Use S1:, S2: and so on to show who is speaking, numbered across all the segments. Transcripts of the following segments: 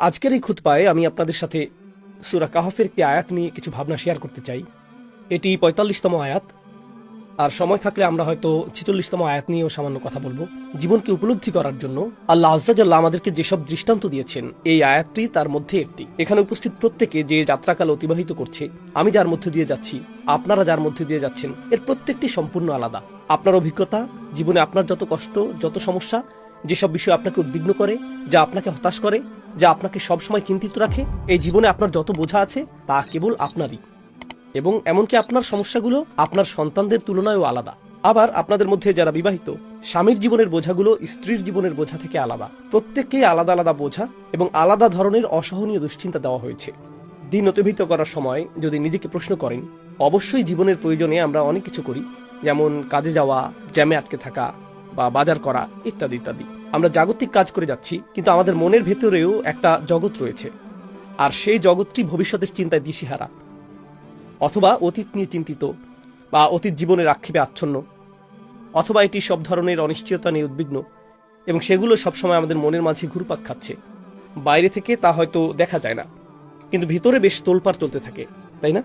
S1: আজকের এই খুতবায় আমি আপনাদের সাথে সূরা কাহফের একটি আয়াত নিয়ে কিছু ভাবনা শেয়ার করতে চাই। এটি ৪৫তম আয়াত, আর সময় থাকলে আমরা হয়তো ৪৬তম আয়াত নিয়েও সামান্য কথা বলবো। জীবনকে উপলব্ধি করার জন্য আল্লাহ আযজা জাল্লা আমাদেরকে যেসব দৃষ্টান্ত দিয়েছেন, এই আয়াতটি তার মধ্যে একটি। এখানে উপস্থিত প্রত্যেকে যে যাত্রাকাল অতিবাহিত করছে, আমি যার মধ্যে দিয়ে যাচ্ছি, আপনারা যার মধ্যে দিয়ে যাচ্ছেন, এর প্রত্যেকটি সম্পূর্ণ আলাদা। আপনার অভিজ্ঞতা, জীবনে আপনার যত কষ্ট, যত সমস্যা, যেসব বিষয় আপনাকে উদ্বিগ্ন করে, যা আপনাকে হতাশ করে, যা আপনাকে সবসময় চিন্তিত রাখে, এই জীবনে আপনার যত বোঝা আছে তা কেবল আপনারই। এবং এমনকি আপনার সমস্যাগুলো আপনার সন্তানদের তুলনায়ও আলাদা। আবার আপনাদের মধ্যে যারা বিবাহিত, স্বামীর জীবনের বোঝাগুলো স্ত্রীর জীবনের বোঝা থেকে আলাদা। প্রত্যেককেই আলাদা আলাদা বোঝা এবং আলাদা ধরনের অসহনীয় দুশ্চিন্তা দেওয়া হয়েছে। দিন অতিবাহিত করার সময় যদি নিজেকে প্রশ্ন করেন, অবশ্যই জীবনের প্রয়োজনে আমরা অনেক কিছু করি, যেমন কাজে যাওয়া, জ্যামে আটকে থাকা বা বাজার করা ইত্যাদি ইত্যাদি। আমরা জাগতিক কাজ করে যাচ্ছি, কিন্তু আমাদের মনের ভেতরেও একটা জগৎ রয়েছে, আর সেই জগৎটি ভবিষ্যতের চিন্তায় দিশেহারা, অথবা অতীত নিয়ে চিন্তিত, বা অতীত জীবনের আক্ষেপে আচ্ছন্ন, অথবা এটি সব ধরনের অনিশ্চয়তা নিয়ে উদ্বিগ্ন, এবং সেগুলো সবসময় আমাদের মনের মাঝে ঘুরপাক খাচ্ছে। বাইরে থেকে তা হয়তো দেখা যায় না, কিন্তু ভিতরে বেশ তোলপাড় চলতে থাকে, তাই না?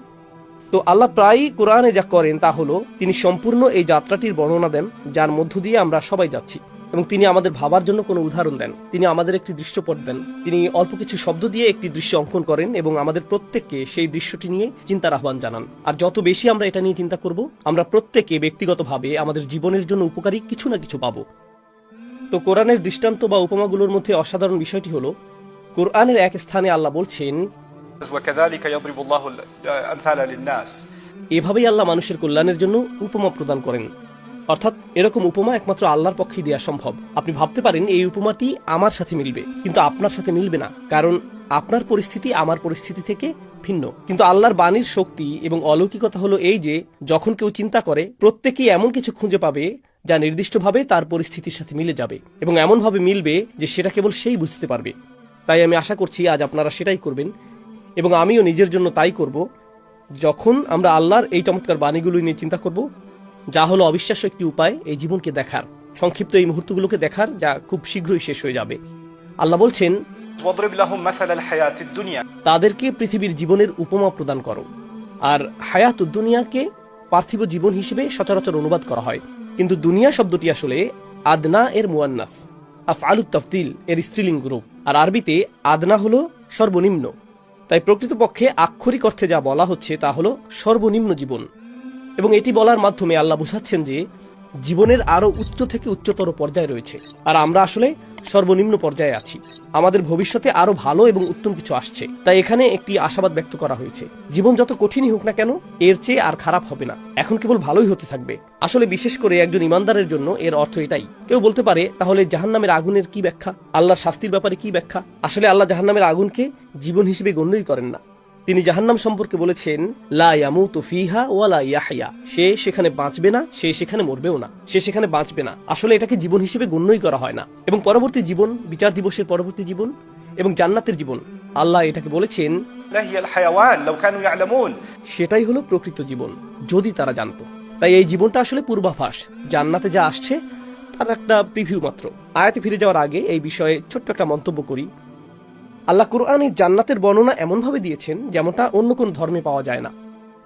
S1: তো আল্লাহ প্রায়ই কোরআনে যা করেন তা হলো তিনি সম্পূর্ণ এই যাত্রাটির বর্ণনা দেন, যার মধ্য দিয়ে আমরা সবাই যাচ্ছি, এবং তিনি আমাদের ভাবার জন্য কোনো উদাহরণ দেন, তিনি আমাদের একটি দৃশ্যপট দেন, তিনি অল্প কিছু শব্দ দিয়ে একটি দৃশ্য অঙ্কন করেন এবং আমাদের প্রত্যেককে সেই দৃশ্যটি নিয়ে চিন্তার আহ্বান জানান। আর যত বেশি আমরা এটা নিয়ে চিন্তা করব, আমরা প্রত্যেকে ব্যক্তিগতভাবে আমাদের জীবনের জন্য উপকারী কিছু না কিছু পাবো। তো কোরআনের দৃষ্টান্ত বা উপমাগুলোর মধ্যে অসাধারণ বিষয়টি হলো, কোরআনের এক স্থানে আল্লাহ বলছেন, এভাবেই আল্লাহ মানুষের কল্যাণের জন্য উপমা প্রদান করেন। অর্থাৎ এরকম উপমা একমাত্র আল্লাহর পক্ষেই দেওয়া সম্ভব। আপনি ভাবতে পারেন এই উপমাটি আমার সাথে মিলবে, কিন্তু আপনার সাথে মিলবে না, কারণ আপনার পরিস্থিতি আমার পরিস্থিতি থেকে ভিন্ন। কিন্তু আল্লাহর বাণীর শক্তি এবং অলৌকিকতা হলো এই যে, যখন কেউ চিন্তা করে, প্রত্যেকেই এমন কিছু খুঁজে পাবে যা নির্দিষ্টভাবে তার পরিস্থিতির সাথে মিলে যাবে, এবং এমনভাবে মিলবে যে সেটা কেবল সেই বুঝতে পারবে। তাই আমি আশা করছি আজ আপনারা সেটাই করবেন, এবং আমিও নিজের জন্য তাই করব, যখন আমরা আল্লাহর এই চমৎকার বাণীগুলো নিয়ে চিন্তা করব, যা হলো অবিশ্বাস্য একটি উপায় এই জীবনকে দেখার, সংক্ষিপ্ত এই মুহূর্তগুলোকে দেখার, যা খুব শীঘ্রই শেষ হয়ে যাবে। আল্লাহ বলছেন, তাদেরকে পৃথিবীর জীবনের উপমা প্রদান করো। আর হায়াতুদ দুনিয়াকে পার্থিব জীবন হিসেবে সচরাচর অনুবাদ করা হয়, কিন্তু দুনিয়া শব্দটি আসলে আদনা এর মুয়ান্নাস, আফআলুত তাফদিল এর স্ত্রীলিঙ্গ রূপ, আর আরবিতে আদনা হলো সর্বনিম্ন। তাই প্রকৃতপক্ষে আক্ষরিক অর্থে যা বলা হচ্ছে তা হলো সর্বনিম্ন জীবন, এবং এটি বলার মাধ্যমে আল্লাহ বোঝাচ্ছেন যে জীবনের আরো উচ্চ থেকে উচ্চতর পর্যায়ে রয়েছে, আর আমরা আসলে সর্বনিম্ন পর্যায়ে আছি। আমাদের ভবিষ্যতে আরো ভালো এবং উত্তম কিছু আসছে। তাই এখানে একটি আশাবাদ ব্যক্ত করা হয়েছে, জীবন যত কঠিনই হোক না কেন, এর চেয়ে আর খারাপ হবে না, এখন কেবল ভালোই হতে থাকবে। আসলে বিশেষ করে একজন ইমানদারের জন্য এর অর্থ এটাই। কেউ বলতে পারে, তাহলে জাহান্নামের আগুনের কি ব্যাখ্যা, আল্লাহর শাস্তির ব্যাপারে কি ব্যাখ্যা? আসলে আল্লাহ জাহান্নামের আগুনকে জীবন হিসেবে গণ্যই করেন না। তিনি জাহান্নাম সম্পর্কে বলেছেন, লা ইয়ামুতু ফিহা ওয়ালা ইয়াহইয়া, সে সেখানে বাঁচবে না, সে সেখানে মরবেও না, সে সেখানে বাঁচবে না। আসলে এটাকে জীবন হিসেবে গণ্যই করা হয় না। এবং পরবর্তী জীবন, বিচার দিবসের পরবর্তী জীবন এবং জান্নাতের জীবন, আল্লাহ এটাকে বলেছেন সেটাই হলো প্রকৃত জীবন, যদি তারা জানতো। তাই এই জীবনটা আসলে পূর্বাভাস, জান্নাতে যা আসছে তার একটা প্রিভিউ মাত্র। আয়াতে ফিরে যাওয়ার আগে এই বিষয়ে ছোট্ট একটা মন্তব্য করি। আল্লাহ কুরআনে জান্নাতের বর্ণনা এমনভাবে দিয়েছেন যেমনটা অন্য কোনো ধর্মে পাওয়া যায় না।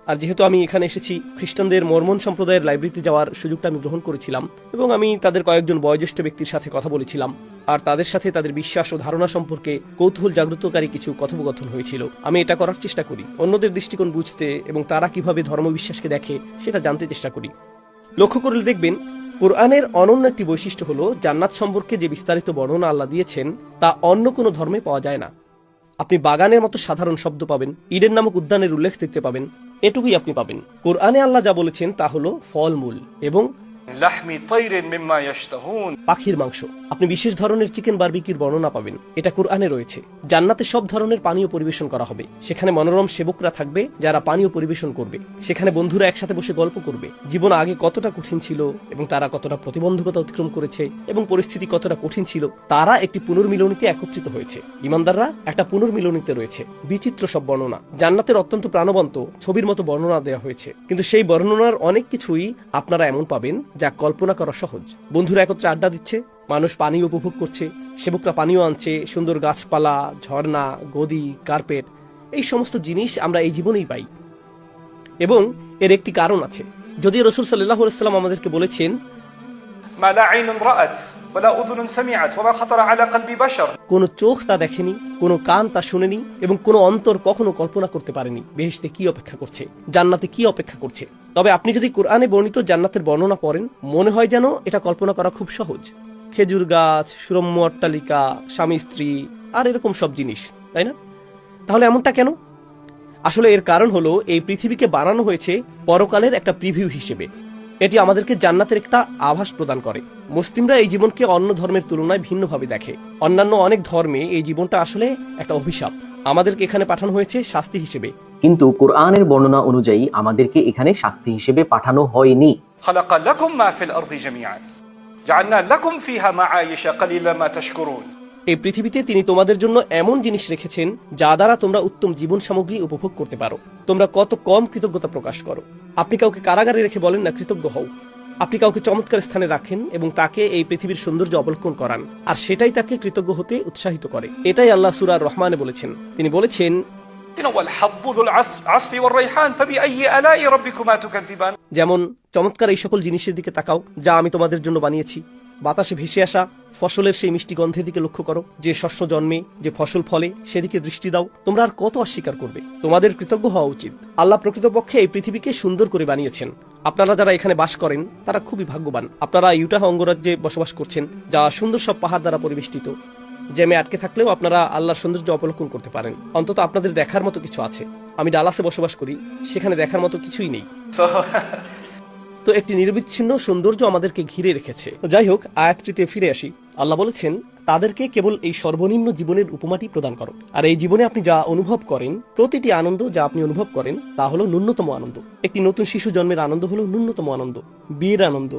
S1: আর যেহেতু আমি এখানে এসেছি, খ্রিস্টানদের মর্মন সম্প্রদায়ের লাইব্রেরিতে যাওয়ার সুযোগটা আমি গ্রহণ করেছিলাম, এবং আমি তাদের কয়েকজন বয়োজ্যেষ্ঠ ব্যক্তির সাথে কথা বলেছিলাম, আর তাদের সাথে তাদের বিশ্বাস ও ধারণা সম্পর্কে কৌতূহল জাগ্রতকারী কিছু কথোপকথন হয়েছিল। আমি এটা করার চেষ্টা করি, অন্যদের দৃষ্টিকোণ বুঝতে এবং তারা কিভাবে ধর্মবিশ্বাসকে দেখে সেটা জানতে চেষ্টা করি। লক্ষ্য করলে দেখবেন, কোরআনের অনন্য একটি বৈশিষ্ট্য হলো জান্নাত সম্পর্কে যে বিস্তারিত বর্ণনা আল্লাহ দিয়েছেন তা অন্য কোনো ধর্মে পাওয়া যায় না। আপনি বাগানের মতো সাধারণ শব্দ পাবেন, ইডেন নামক উদ্যানের উল্লেখ দেখতে পাবেন, এটুকুই আপনি পাবেন। কোরআনে আল্লাহ যা বলেছেন তা হলো ফলমূল এবং পাখির মাংস। আপনি বিশেষ ধরনের চিকেন বারবিকিউর বর্ণনা পাবেন, এটা কোরআনে রয়েছে। জান্নাতে সব ধরনের পানীয় পরিবেশন করা হবে, সেখানে মনোরম সেবকরা থাকবে যারা পানীয় পরিবেশন করবে, সেখানে বন্ধুরা একসাথে বসে গল্প করবে, জীবন আগে কতটা কঠিন ছিল এবং তারা কতটা প্রতিবন্ধকতা অতিক্রম করেছে এবং পরিস্থিতি কতটা কঠিন ছিল, তারা একটি পুনর্মিলনীতে একত্রিত হয়েছে। ইমানদাররা একটা পুনর্মিলনীতে রয়েছে। বিচিত্র সব বর্ণনা, জান্নাতের অত্যন্ত প্রাণবন্ত ছবির মতো বর্ণনা দেওয়া হয়েছে, কিন্তু সেই বর্ণনার অনেক কিছুই আপনারা এমন পাবেন যা কল্পনা করা সহজ। বন্ধুরা একত্রে আড্ডা দিচ্ছে, মানুষ পানি উপভোগ করছে, সেবকরা পানিও আনছে, সুন্দর গাছপালা, ঝর্ণা, গদি, কার্পেট, এই সমস্ত জিনিস আমরা এই জীবনেই পাই। এবং এর একটি কারণ আছে। যদিও রাসূল সাল্লাল্লাহু আলাইহি ওয়াসাল্লাম আমাদেরকে বলেছেন,
S2: ما لا عين رأت ولا أذن سمعت وما خطر على قلب بشر।
S1: কোনো চোখ তা দেখেনি, কোনো কান তা শুনেনি, এবং কোনো অন্তর কখনো কল্পনা করতে পারেনি বেহেশতে কি অপেক্ষা করছে, জান্নাতে কি অপেক্ষা করছে। তবে আপনি যদি কোরআনে বর্ণিত জান্নাতের বর্ণনা পড়েন, মনে হয় যেন এটা কল্পনা করা খুব সহজ। খেজুর গাছ, সুরম্য অট্টালিকা, স্বামী স্ত্রী, আর এরকম সব জিনিস, তাই না? তাহলে এমনটা কেন? আসলে এর কারণ হলো এই পৃথিবীকে বানানো হয়েছে পরকালের একটা প্রিভিউ হিসেবে। এটি আমাদেরকে জান্নাতের একটা আভাস প্রদান করে। মুসলিমরা এই জীবনকে অন্য ধর্মের তুলনায় ভিন্নভাবে দেখে। অন্যান্য অনেক ধর্মে এই জীবনটা আসলে একটা অভিশাপ, আমাদেরকে এখানে পাঠানো হয়েছে শাস্তি হিসেবে।
S3: কিন্তু কোরআনের বর্ণনা অনুযায়ী আমাদেরকে এখানে শাস্তি হিসেবে পাঠানো হয়নি।
S2: خلق لكم ما في الأرض جميعا جعلنا لكم فيها معايش قليلا ما تشكرون।
S1: এই পৃথিবীতে তিনি তোমাদের জন্য এমন জিনিস রেখেছেন যা দ্বারা তোমরা উত্তম জীবন সামগ্রী উপভোগ করতে পারো। তোমরা কত কম কৃতজ্ঞতা প্রকাশ করো। আপনি কাউকে কারাগারে রেখে বলেন না কৃতজ্ঞ হও। আপনি কাউকে চমৎকার স্থানে রাখেন এবং তাকে এই পৃথিবীর সৌন্দর্য অবলোকন করান, আর সেটাই তাকে কৃতজ্ঞ হতে উৎসাহিত করে। এটাই আল্লাহ সূরা রহমানে বলেছেন। তিনি বলেছেন,
S2: والحب ذو العصف والريحان فبأي آلاء ربكما تكذبان।
S1: যেমন চমৎকার এই সকল জিনিসের দিকে তাকাও যা আমি তোমাদের জন্য বানিয়েছি। বাতাসে ভেসে আসা ফসলের সেই মিষ্টি গন্ধের দিকে লক্ষ্য করো। যে শস্য জন্মে, যে ফসল ফলে, সেদিকে দৃষ্টি দাও। তোমরা আর কত অস্বীকার করবে? তোমাদের কৃতজ্ঞ হওয়া উচিত। আল্লাহ প্রকৃতপক্ষে এই পৃথিবীকে সুন্দর করে বানিয়েছেন। আপনারা যারা এখানে বাস করেন তারা খুবই ভাগ্যবান। আপনারা ইউটাহ অঙ্গরাজ্যে বসবাস করছেন, যা সুন্দর সব পাহাড় দ্বারা পরিবেষ্টিত। জ্যামে আটকে থাকলেও আপনারা আল্লাহর সৌন্দর্য অবলোকন করতে পারেন। অন্তত আপনাদের দেখার মতো কিছু আছে। আমি ডালাসে বসবাস করি, সেখানে দেখার মতো কিছুই নেই। তো একটি নিরবিচ্ছিন্ন সৌন্দর্য আমাদেরকে ঘিরে রেখেছে। যাই হোক, আয়াতটিতে ফিরে আসি। আল্লাহ বলেছেন, তাদেরকে কেবল এই সর্বনিম্ন জীবনের উপমাটি প্রদান করো। আর এই জীবনে আপনি যা অনুভব করেন, প্রতিটি আনন্দ যা আপনি অনুভব করেন তা হলো ন্যূনতম আনন্দ। একটি নতুন শিশু জন্মের আনন্দ হলো ন্যূনতম আনন্দ। বিয়ের আনন্দ,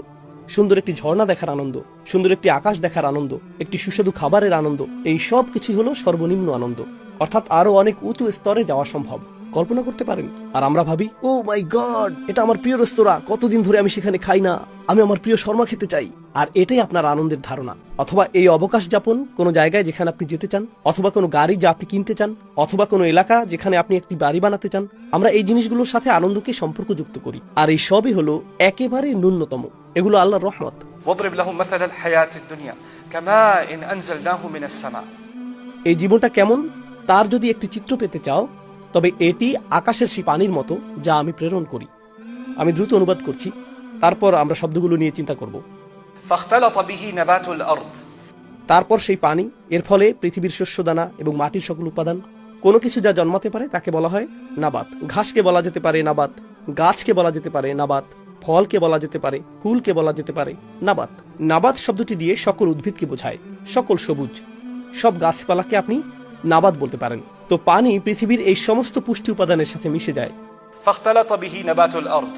S1: সুন্দর একটি ঝর্ণা দেখার আনন্দ, সুন্দর একটি আকাশ দেখার আনন্দ, একটি সুস্বাদু খাবারের আনন্দ, এই সব কিছুই হলো সর্বনিম্ন আনন্দ। অর্থাৎ আরো অনেক উঁচু স্তরে যাওয়া সম্ভব। কল্পনা করতে পারেন? আর আমরা ভাবি, ও মাই গড, এটা আমার প্রিয় রেস্তোরাঁ, কতদিন ধরে আমি সেখানে খাই না, আমি আমার প্রিয় শর্মা খেতে চাই। আর এটাই আপনার আনন্দের ধারণা। অথবা এই অবকাশ যাপন কোনো জায়গায় যেখানে আপনি যেতে চান, অথবা কোনো গাড়ি যা আপনি কিনতে চান, অথবা কোনো এলাকা যেখানে আপনি একটি বাড়ি বানাতে চান। আমরা এই জিনিসগুলোর সাথে আনন্দকে সম্পর্কযুক্ত করি, আর এই সবই হলো একেবারে ন্যূনতম। এগুলো আল্লাহর রহমত।
S2: واضرب لهم مثل الحياة الدنيا كماء أنزلناه من السماء।
S1: এই জীবনটা কেমন তার যদি একটি চিত্র পেতে চাও, তবে এটি আকাশের সেই পানির মতো যা আমি প্রেরণ করি। আমি দ্রুত অনুবাদ করছি, তারপর আমরা শব্দগুলো নিয়ে চিন্তা করব।
S2: فاختلط به نبات الأرض।
S1: তারপর সেই পানি, এর ফলে পৃথিবীর শস্যদানা এবং মাটির সকল উপাদান, কোনো কিছু যা জন্মাতে পারে তাকে বলা হয় নাবাত। ঘাসকে বলা যেতে পারে নাবাত, গাছকে বলা যেতে পারে নাবাত, ফলকে বলা যেতে পারে, ফুলকে বলা যেতে পারে নাবাত। নাবাত শব্দটি দিয়ে সকল উদ্ভিদকে বোঝায়, সকল সবুজ, সব গাছপালাকে আপনি নাবাত বলতে পারেন। তো পানি পৃথিবীর এই সমস্ত পুষ্টি উপাদানের সাথে মিশে যায়।
S2: فاختلط به نبات الأرض।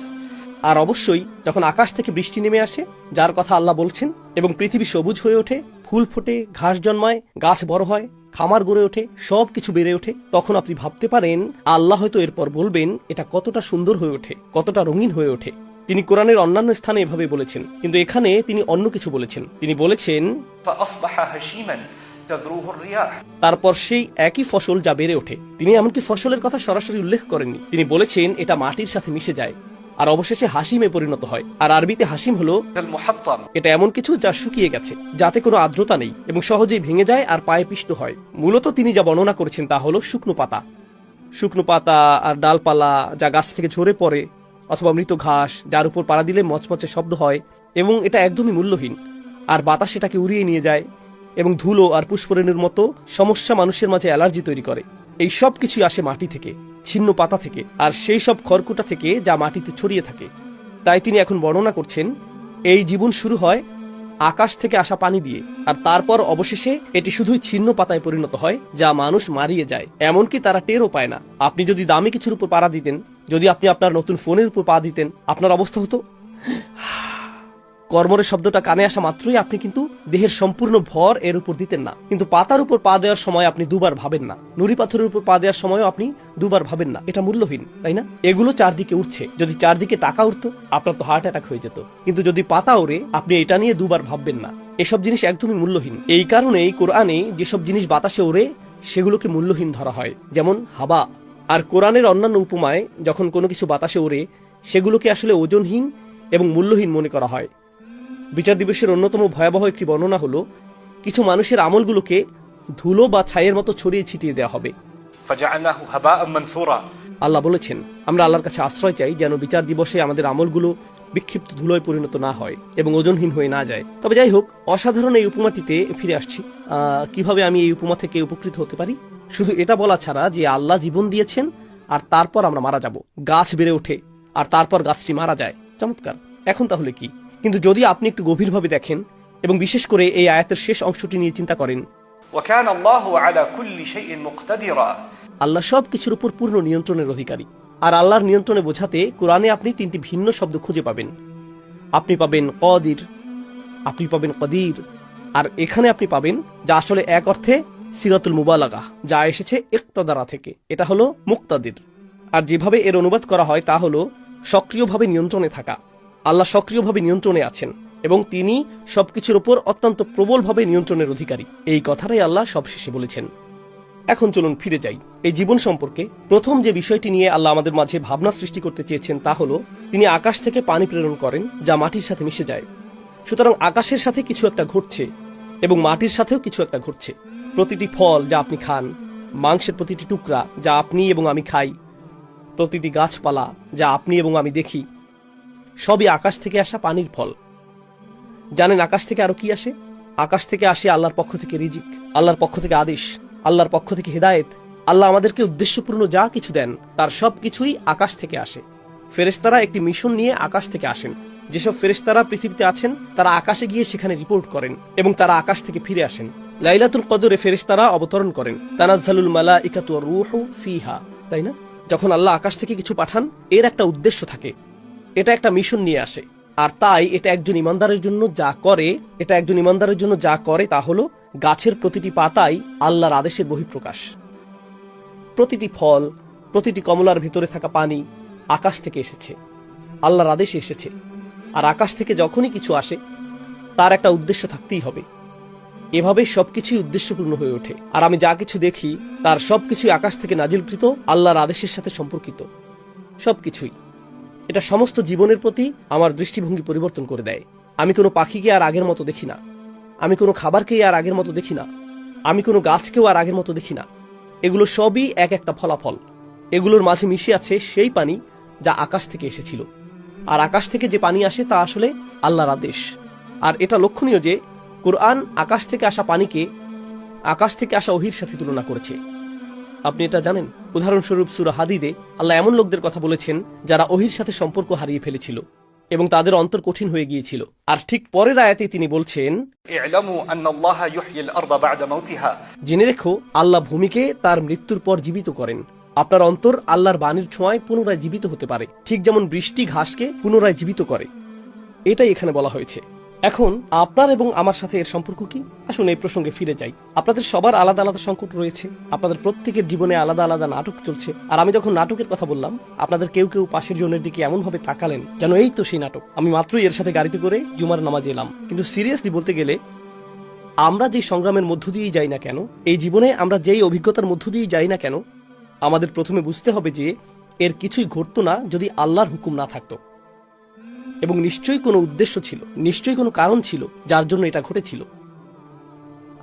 S1: আর অবশ্যই যখন আকাশ থেকে বৃষ্টি নেমে আসে, যার কথা আল্লাহ বলছেন, এবং পৃথিবী সবুজ হয়ে ওঠে, ফুল ফোটে, ঘাস জন্মায়, গাছ বড় হয়, খামার গড়ে ওঠে, সবকিছু বেড়ে ওঠে, তখন আপনি ভাবতে পারেন আল্লাহ হয়তো এরপর বলবেন এটা কতটা সুন্দর হয়ে ওঠে, কতটা রঙিন হয়ে ওঠে। তিনি কোরআনের অন্যান্য স্থানে এভাবে বলেছেন, কিন্তু এখানে তিনি অন্য কিছু বলেছেন। তিনি বলেছেন,
S2: فأصبح هشيما تذروه الرياح।
S1: তারপর সেই একই ফসল যা বেড়ে ওঠে। তিনি এমনকি ফসলের কথা সরাসরি উল্লেখ করেননি, তিনি বলেছেন এটা মাটির সাথে মিশে যায় আর অবশেষে হাসিমে পরিণত হয়। আর আরবিতে হাসিম হলো
S2: المحطم।
S1: এটা এমন কিছু যা শুকিয়ে গেছে, যাতে কোনো আর্দ্রতা নেই এবং সহজেই ভেঙে যায় আর পায়ে পিষ্ট হয়। মূলত তিনি যা বর্ণনা করেছেন তা হলো শুকনো পাতা, শুকনো পাতা আর ডালপালা যা গাছ থেকে ঝরে পড়ে, অথবা মৃত ঘাস যার উপর পাড়া দিলে মচমচে শব্দ হয়, এবং এটা একদমই মূল্যহীন। আর বাতাস সেটাকে উড়িয়ে নিয়ে যায়, এবং ধুলো আর পুষ্পরেণুর মতো সমস্যা মানুষের মাঝে অ্যালার্জি তৈরি করে। এই সব কিছুই আসে মাটি থেকে, ছিন্ন পাতা থেকে, আর সেই সব খড়কুটা থেকে যা মাটিতে ছড়িয়ে থাকে। তাই তিনি এখন বর্ণনা করছেন, এই জীবন শুরু হয় আকাশ থেকে আসা পানি দিয়ে, আর তারপর অবশেষে এটি শুধুই ছিন্ন পাতায় পরিণত হয় যা মানুষ মারিয়ে যায়, এমনকি তারা টেরও পায় না। আপনি যদি দামি কিছুর উপর পাড়া দিতেন, যদি আপনি আপনার নতুন ফোনের উপর পা দিতেন, আপনার অবস্থা হতো কর্মরের শব্দটা কানে আসা মাত্রই আপনি কিন্তু দেহের সম্পূর্ণ ভর এর উপর দিতেন না, কিন্তু পাতার উপর পা দেওয়ার সময় আপনি দুবার ভাবেন না, নুড়ি পাথরের উপর পা দেওয়ার সময়ও আপনি দুবার ভাবেন না। এটা মূল্যহীন, তাই না? এগুলো চারদিকে উঠছে, যদি চারদিকে টাকা উঠতো আপনার তো হার্ট অ্যাটাক হয়ে যেত, কিন্তু যদি পাতা ওড়ে আপনি এটা নিয়ে দুবার ভাববেন না। এসব জিনিস একদমই মূল্যহীন। এই কারণেই কোরআনে যেসব জিনিস বাতাসে ওড়ে সেগুলোকে মূল্যহীন ধরা হয়, যেমন হাবা। আর কোরআনের অন্যান্য উপমায় যখন কোনো কিছু বাতাসে ওড়ে সেগুলোকে আসলে ওজনহীন এবং মূল্যহীন মনে করা হয়। বিচার দিবসের অন্যতম ভয়াবহ একটি বর্ণনা হলো কিছু মানুষের আমলগুলোকে ধুলো বা ছাইয়ের মতো ছড়িয়ে ছিটিয়ে দেওয়া হবে।
S2: فجعلناه هباء منثورا
S1: আল্লাহ বলেছেন আমরা আল্লাহর কাছে আশ্রয় চাই যেন বিচার দিবসে আমাদের আমলগুলো বিক্ষিপ্ত ধুলোয় পরিণত না হয় এবং ওজনহীন হয়ে না যায়। তবে যাই হোক, অসাধারণ এই উপমাটিতে ফিরে আসছি। কিভাবে আমি এই উপমা থেকে উপকৃত হতে পারি? শুধু এটা বলা ছাড়া যে আল্লাহ জীবন দিয়েছেন আর তারপর আমরা মারা যাব, গাছ বেড়ে ওঠে আর তারপর গাছটি মারা যায়। চমৎকার। এখন তাহলে কি? কিন্তু যদি আপনি একটু গভীরভাবে দেখেন এবং বিশেষ করে এই আয়াতের শেষ অংশটি নিয়ে চিন্তা করেন,
S2: وكان الله على كل شيء مقتدرا
S1: আল্লাহ সব কিছুর উপর পূর্ণ নিয়ন্ত্রণের অধিকারী। আর আল্লাহর নিয়ন্ত্রণে বোঝাতে কোরআনে আপনি তিনটি ভিন্ন শব্দ খুঁজে পাবেন। আপনি পাবেন কদির, আপনি পাবেন কদির, আর এখানে আপনি পাবেন যা আসলে এক অর্থে সিগাতুল মুবালাগা, যা এসেছে ইক্তাদারা থেকে। এটা হলো মুক্তাদির। আর যেভাবে এর অনুবাদ করা হয় তা হলো সক্রিয়ভাবে নিয়ন্ত্রণে থাকা। আল্লাহ সক্রিয়ভাবে নিয়ন্ত্রণে আছেন এবং তিনি সবকিছুর উপর অত্যন্ত প্রবলভাবে নিয়ন্ত্রণের অধিকারী। এই কথাটাই আল্লাহ সবশেষে বলেছেন। এখন চলুন ফিরে যাই এই জীবন সম্পর্কে। প্রথম যে বিষয়টি নিয়ে আল্লাহ আমাদের মাঝে ভাবনা সৃষ্টি করতে চেয়েছেন তা হলো তিনি আকাশ থেকে পানি প্রেরণ করেন যা মাটির সাথে মিশে যায়। সুতরাং আকাশের সাথে কিছু একটা ঘটছে এবং মাটির সাথেও কিছু একটা ঘটছে। প্রতিটি ফল যা আপনি খান, মাংসের প্রতিটি টুকরা যা আপনি এবং আমি খাই, প্রতিটি গাছপালা যা আপনি এবং আমি দেখি, সবই আকাশ থেকে আসা পানির ফল। জানেন আকাশ থেকে আরো কি আসে? আকাশ থেকে আসে আল্লাহর পক্ষ থেকে রিজিক, আল্লাহর পক্ষ থেকে আদেশ, আল্লাহর পক্ষ থেকে হিদায়েত। আল্লাহ আমাদেরকে উদ্দেশ্যপূর্ণ যা কিছু দেন তার সব কিছুই আকাশ থেকে আসে। ফেরেশতারা একটি মিশন নিয়ে আকাশ থেকে আসেন। যেসব ফেরেশতারা পৃথিবীতে আছেন তারা আকাশে গিয়ে সেখানে রিপোর্ট করেন এবং তারা আকাশ থেকে ফিরে আসেন। লাইলাতুল কদরে ফেরেশতারা অবতরণ করেন। তানাজ্জালুল মালাইকাতু ওয়ার রূহু ফিহা, তাই না? যখন আল্লাহ আকাশ থেকে কিছু পাঠান এর একটা উদ্দেশ্য থাকে, এটা একটা মিশন নিয়ে আসে। আর তাই এটা একজন ইমানদারের জন্য যা করে তা হলো গাছের প্রতিটি পাতাই আল্লাহর আদেশের বহিঃপ্রকাশ। প্রতিটি ফল, প্রতিটি কমলার ভিতরে থাকা পানি আকাশ থেকে এসেছে, আল্লাহর আদেশে এসেছে। আর আকাশ থেকে যখনই কিছু আসে তার একটা উদ্দেশ্য থাকতেই হবে। এভাবে সবকিছুই উদ্দেশ্যপূর্ণ হয়ে ওঠে। আর আমি যা কিছু দেখি তার সবকিছুই আকাশ থেকে নাজিলকৃত, আল্লাহর আদেশের সাথে সম্পর্কিত সবকিছুই। এটা সমস্ত জীবনের প্রতি আমার দৃষ্টিভঙ্গি পরিবর্তন করে দেয়। আমি কোনো পাখিকে আর আগের মতো দেখি না, আমি কোনো খাবারকেই আর আগের মতো দেখি না, আমি কোনো গাছকেও আর আগের মতো দেখি না। এগুলো সবই এক একটা ফলাফল। এগুলোর মাঝে মিশে আছে সেই পানি যা আকাশ থেকে এসেছিল। আর আকাশ থেকে যে পানি আসে তা আসলে আল্লাহর আদেশ। আর এটা লক্ষণীয় যে কোরআন আকাশ থেকে আসা পানিকে আকাশ থেকে আসা ওহীর সাথে তুলনা করেছে। আপনি এটা জানেন? উদাহরণস্বরূপ সূরা হাদীদে আল্লাহ এমন লোকদের কথা বলেছেন যারা ওহীর সাথে সম্পর্ক হারিয়ে ফেলেছিল এবং তাদের অন্তর কঠিন হয়ে গিয়েছিল। আর ঠিক পরের আয়াতে তিনি বলছেন,
S2: اعلموا أن الله يحيي الأرض بعد موتها
S1: জেনে রেখো আল্লাহ ভূমিকে তার মৃত্যুর পর জীবিত করেন। আপনার অন্তর আল্লাহর বাণীর ছোঁয়ায় পুনরায় জীবিত হতে পারে, ঠিক যেমন বৃষ্টি ঘাসকে পুনরায় জীবিত করে। এটাই এখানে বলা হয়েছে। এখন আপনার এবং আমার সাথে এর সম্পর্ক কি? আসুন এই প্রসঙ্গে ফিরে যাই। আপনাদের সবার আলাদা আলাদা সংকট রয়েছে, আপনাদের প্রত্যেকের জীবনে আলাদা আলাদা নাটক চলছে। আর আমি যখন নাটকের কথা বললাম আপনাদের কেউ কেউ পাশের জনের দিকে এমন ভাবে তাকালেন যেন এই তো সেই নাটক, আমি মাত্রই এর সাথে গাড়িতে করে জুমার নামাজে এলাম। কিন্তু সিরিয়াসলি বলতে গেলে আমরা যেই সংগ্রামের মধ্য দিয়েই যাই না কেন, এই জীবনে আমরা যেই অভিজ্ঞতার মধ্য দিয়েই যাই না কেন, আমাদের প্রথমে বুঝতে হবে যে এর কিছুই ঘটতো না যদি আল্লাহর হুকুম না থাকতো। এবং নিশ্চয়ই কোনো উদ্দেশ্য ছিল, নিশ্চয়ই কোনো কারণ ছিল যার জন্য এটা ঘটেছিল।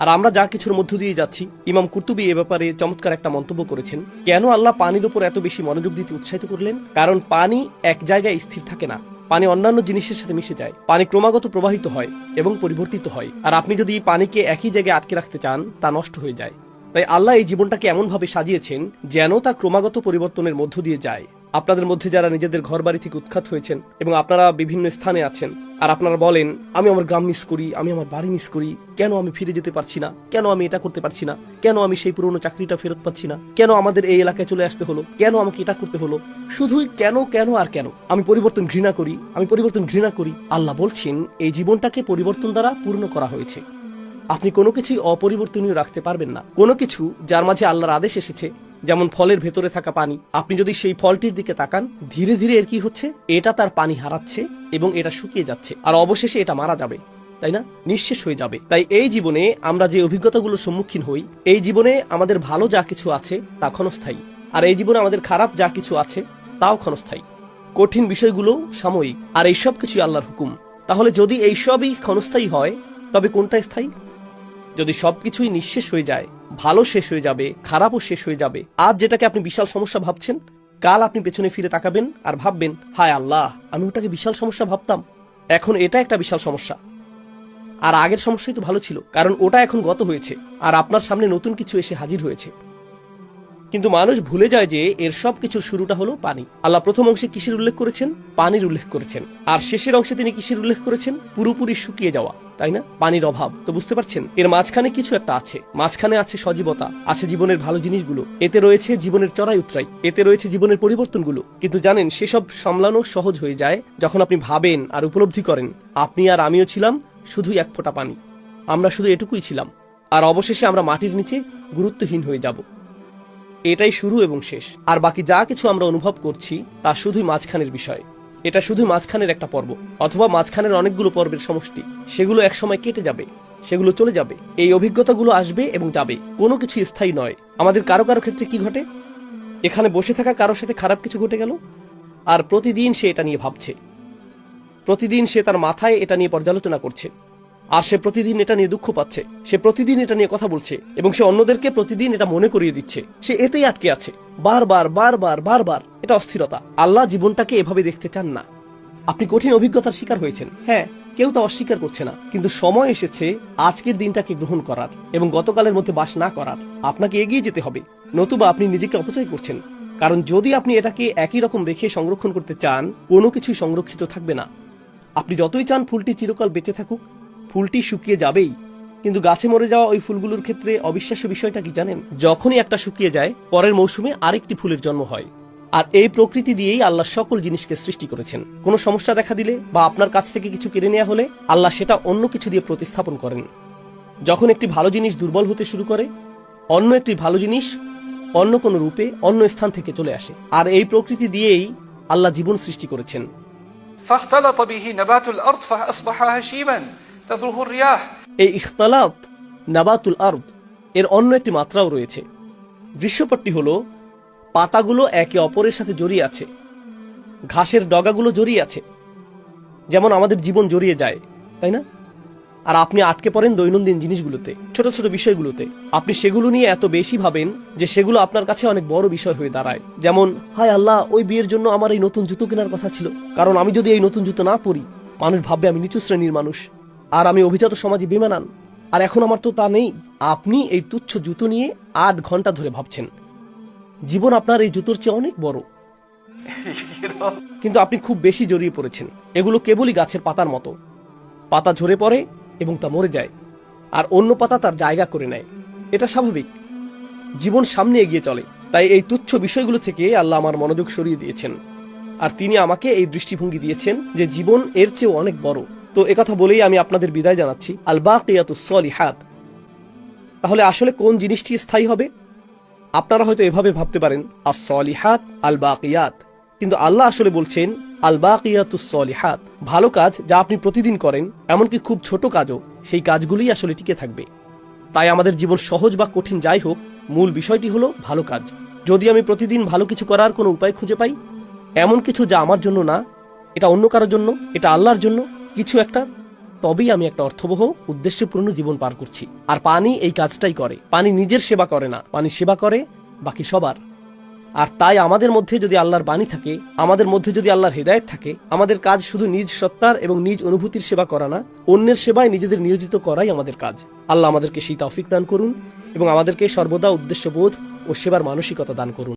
S1: আর আমরা যা কিছুর মধ্য দিয়ে যাচ্ছি, ইমাম কুরতুবী এ ব্যাপারে চমৎকার একটা মন্তব্য করেছেন। কেন আল্লাহ পানির উপর এত বেশি মনোযোগ দিতে উৎসাহিত করলেন? কারণ পানি এক জায়গায় স্থির থাকে না, পানি অন্যান্য জিনিসের সাথে মিশে যায়। পানি ক্রমাগত প্রবাহিত হয় এবং পরিবর্তিত হয়। আর আপনি যদি পানিকে একই জায়গায় আটকে রাখতে চান তা নষ্ট হয়ে যায়। তাই আল্লাহ এই জীবনটাকে এমনভাবে সাজিয়েছেন যেন তা ক্রমাগত পরিবর্তনের মধ্য দিয়ে যায়। আপনাদের মধ্যে যারা নিজেদের ঘর বাড়ি থেকে উৎখাত হয়েছেন এবং আপনারা বিভিন্ন স্থানে আছেন, আর আপনারা বলেন আমি আমার গ্রাম মিস করি, আমি আমার বাড়ি মিস করি, কেন আমি ফিরে যেতে পারছি না, কেন আমি এটা করতে পারছি না, কেন আমি সেই পুরনো চাকরিটা ফেরত পাচ্ছি না, কেন আমাদের এই এলাকায় চলে আসতে হলো, কেন আমাকে এটা করতে হলো, শুধুই কেন কেন আর কেন। আমি পরিবর্তন ঘৃণা করি, আমি পরিবর্তন ঘৃণা করি। আল্লাহ বলছেন এই জীবনটাকে পরিবর্তন দ্বারা পূর্ণ করা হয়েছে। আপনি কোনো কিছুই অপরিবর্তনীয় রাখতে পারবেন না। কোনো কিছু যার মাঝে আল্লাহর আদেশ এসেছে, যেমন ফলের ভেতরে থাকা পানি, আপনি যদি সেই ফলটির দিকে তাকান, ধীরে ধীরে এর কি হচ্ছে, এটা তার পানি হারাচ্ছে এবং এটা শুকিয়ে যাচ্ছে, আর অবশেষে এটা মারা যাবে, তাই না, নিঃশেষ হয়ে যাবে। তাই এই জীবনে আমরা যে অভিজ্ঞতাগুলোর সম্মুখীন হই, এই জীবনে আমাদের ভালো যা কিছু আছে তা ক্ষণস্থায়ী, আর এই জীবনে আমাদের খারাপ যা কিছু আছে তাও ক্ষণস্থায়ী। কঠিন বিষয়গুলো সাময়িক, আর এই সব কিছুই আল্লাহর হুকুম। তাহলে যদি এই সবই ক্ষণস্থায়ী হয়, তবে কোনটা স্থায়ী? যদি সবকিছুই নিঃশেষ হয়ে যায়, ভালো শেষ হয়ে যাবে, খারাপও শেষ হয়ে যাবে। আজ যেটাকে আপনি বিশাল সমস্যা ভাবছেন, কাল আপনি পেছনে ফিরে তাকাবেন আর ভাববেন, হায় আল্লাহ, আমি ওটাকে বিশাল সমস্যা ভাবতাম, এখন এটা একটা বিশাল সমস্যা। আর আগের সমস্যাই তো ভালো ছিল, কারণ ওটা এখন গত হয়েছে আর আপনার সামনে নতুন কিছু এসে হাজির হয়েছে। কিন্তু মানুষ ভুলে যায় যে এর সব কিছুর শুরুটা হলো পানি। আল্লাহ প্রথম অংশে কিসের উল্লেখ করেছেন? পানির উল্লেখ করেছেন। আর শেষের অংশে তিনি কিসের উল্লেখ করেছেন? পুরোপুরি শুকিয়ে যাওয়া, তাই না, পানির অভাব। তো বুঝতে পারছেন এর মাঝখানে কিছু একটা আছে, মাঝখানে আছে সজীবতা, আছে জীবনের ভালো জিনিসগুলো, এতে রয়েছে জীবনের চড়াই উতরাই, এতে রয়েছে জীবনের পরিবর্তনগুলো। কিন্তু জানেন, সেসব সামলানো সহজ হয়ে যায় যখন আপনি ভাবেন আর উপলব্ধি করেন আপনি আর আমিও ছিলাম শুধুই এক ফোঁটা পানি, আমরা শুধু এটুকুই ছিলাম, আর অবশেষে আমরা মাটির নিচে গুরুত্বহীন হয়ে যাব। এটাই শুরু এবং শেষ, আর বাকি যা কিছু আমরা অনুভব করছি তা শুধুই মাঝখানের বিষয়। এটা শুধু মাঝখানের একটা পর্ব, অথবা মাঝখানের অনেকগুলো পর্বের সমষ্টি। সেগুলো একসময় কেটে যাবে, সেগুলো চলে যাবে। এই অভিজ্ঞতাগুলো আসবে এবং যাবে, কোনো কিছু স্থায়ী নয়। আমাদের কারো কারো ক্ষেত্রে কি ঘটে? এখানে বসে থাকা কারোর সাথে খারাপ কিছু ঘটে গেল, আর প্রতিদিন সে এটা নিয়ে ভাবছে, প্রতিদিন সে তার মাথায় এটা নিয়ে পর্যালোচনা করছে, আর সে প্রতিদিন এটা নিয়ে দুঃখ পাচ্ছে, সে প্রতিদিন এটা নিয়ে কথা বলছে, এবং সে অন্যদেরকে প্রতিদিন এটা মনে করিয়ে দিচ্ছে। সে এতেই আটকে আছে, বারবার বারবার বারবার। এটা অস্থিরতা। আল্লাহ জীবনটাকে এভাবে দেখতে চান না। আপনি কঠিন অভিজ্ঞতার শিকার হয়েছেন, হ্যাঁ, কেউ তা অস্বীকার করছে না, কিন্তু সময় এসেছে আজকের দিনটাকে গ্রহণ করার এবং গতকালের মধ্যে বাস না করার। আপনাকে এগিয়ে যেতে হবে, নতুবা আপনি নিজেকে অপচয় করছেন। কারণ যদি আপনি এটাকে একই রকম রেখে সংরক্ষণ করতে চান, কোনো কিছুই সংরক্ষিত থাকবে না। আপনি যতই চান ফুলটি চিরকাল বেঁচে থাকুক, ফুলটি শুকিয়ে যাবেই। কিন্তু গাছে মরে যাওয়া ওই ফুলগুলোর ক্ষেত্রে অবিশ্বাস্য বিষয়টা কি জানেন? যখনই একটা শুকিয়ে যায়, পরের মৌসুমে আরেকটি ফুলের জন্ম হয়। আর এই প্রকৃতি দিয়েই আল্লাহ সকল জিনিসকে সৃষ্টি করেছেন। কোনো সমস্যা দেখা দিলে বা আপনার কাছ থেকে কিছু কেড়ে নেওয়া হলে আল্লাহ সেটা অন্য কিছু দিয়ে প্রতিস্থাপন করেন। যখন একটি ভালো জিনিস দুর্বল হতে শুরু করে, অন্য একটি ভালো জিনিস অন্য কোনো রূপে অন্য স্থান থেকে চলে আসে। আর এই প্রকৃতি দিয়েই আল্লাহ জীবন সৃষ্টি করেছেন।
S2: فاختلط به نبات الأرض فأصبح هشيما تذروه الرياح।
S1: এই ইখতালাত নাবাতুল আরদ এর অন্য একটি মাত্রাও রয়েছে। দৃশ্যপটটি হলো পাতাগুলো একে অপরের সাথে জড়িয়ে আছে, ঘাসের ডগাগুলো জড়িয়ে আছে, যেমন আমাদের জীবন জড়িয়ে যায়, তাই না? আর আপনি আটকে পড়েন দৈনন্দিন জিনিসগুলোতে, ছোট ছোট বিষয়গুলোতে। আপনি সেগুলো নিয়ে এত বেশি ভাবেন যে সেগুলো আপনার কাছে অনেক বড় বিষয় হয়ে দাঁড়ায়। যেমন, হায় আল্লাহ, ওই বিয়ের জন্য আমার এই নতুন জুতো কেনার কথা ছিল, কারণ আমি যদি এই নতুন জুতো না পরি, মানুষ ভাববে আমি নিচু শ্রেণীর মানুষ, আর আমি অভিজাত সমাজে বেমানান। আর এখন আমার তো তা নেই। আপনি এই তুচ্ছ জুতো নিয়ে 8 ঘন্টা ধরে ভাবছেন। জীবন আপনার এই জুতোর চেয়ে অনেক বড়, কিন্তু আপনি খুব বেশি জড়িয়ে পড়েছেন। এগুলো কেবলই গাছের পাতার মতো, পাতা ঝরে পড়ে এবং তা মরে যায়, আর অন্য পাতা তার জায়গা করে নেয়। এটা স্বাভাবিক, জীবন সামনে এগিয়ে চলে। তাই এই তুচ্ছ বিষয়গুলো থেকে আল্লাহ আমার মনোযোগ সরিয়ে দিয়েছেন, আর তিনি আমাকে এই দৃষ্টিভঙ্গি দিয়েছেন যে জীবন এর চেয়েও অনেক বড়। তো একথা বলেই আমি আপনাদের বিদায় জানাচ্ছি। আল বাকিয়াতুস সলিহাত। তাহলে আসলে কোন জিনিসটি স্থায়ী হবে? আপনারা হয়তো এভাবে ভাবতে পারেন, আস সলিহাত আল বাকিয়াত, কিন্তু আল্লাহ আসলে বলছেন আল বাকিয়াতুস সলিহাত। ভালো কাজ যা আপনি প্রতিদিন করেন, এমনকি খুব ছোট কাজও, সেই কাজগুলোই আসলে টিকে থাকবে। তাই আমাদের জীবন সহজ বা কঠিন যাই হোক, মূল বিষয়টি হলো ভালো কাজ। যদি আমি প্রতিদিন ভালো কিছু করার কোনো উপায় খুঁজে পাই, এমন কিছু যা আমার জন্য না, এটা অন্য কারোর জন্য, এটা আল্লাহর জন্য কিছু একটা, তবেই আমি একটা অর্থবহ উদ্দেশ্যপূর্ণ জীবন পার করছি। আর পানি এই কাজটাই করে। পানি নিজের সেবা করে না, পানি সেবা করে বাকি সবার। আর তাই আমাদের মধ্যে যদি আল্লাহর বাণী থাকে, আমাদের মধ্যে যদি আল্লাহর হেদায়েত থাকে, আমাদের কাজ শুধু নিজ সত্তার এবং নিজ অনুভূতির সেবা করা না, অন্যের সেবায় নিজেদের নিয়োজিত করাই আমাদের কাজ। আল্লাহ আমাদেরকে সেই তৌফিক দান করুন এবং আমাদেরকে সর্বদা উদ্দেশ্যবোধ ও সেবার মানসিকতা দান করুন।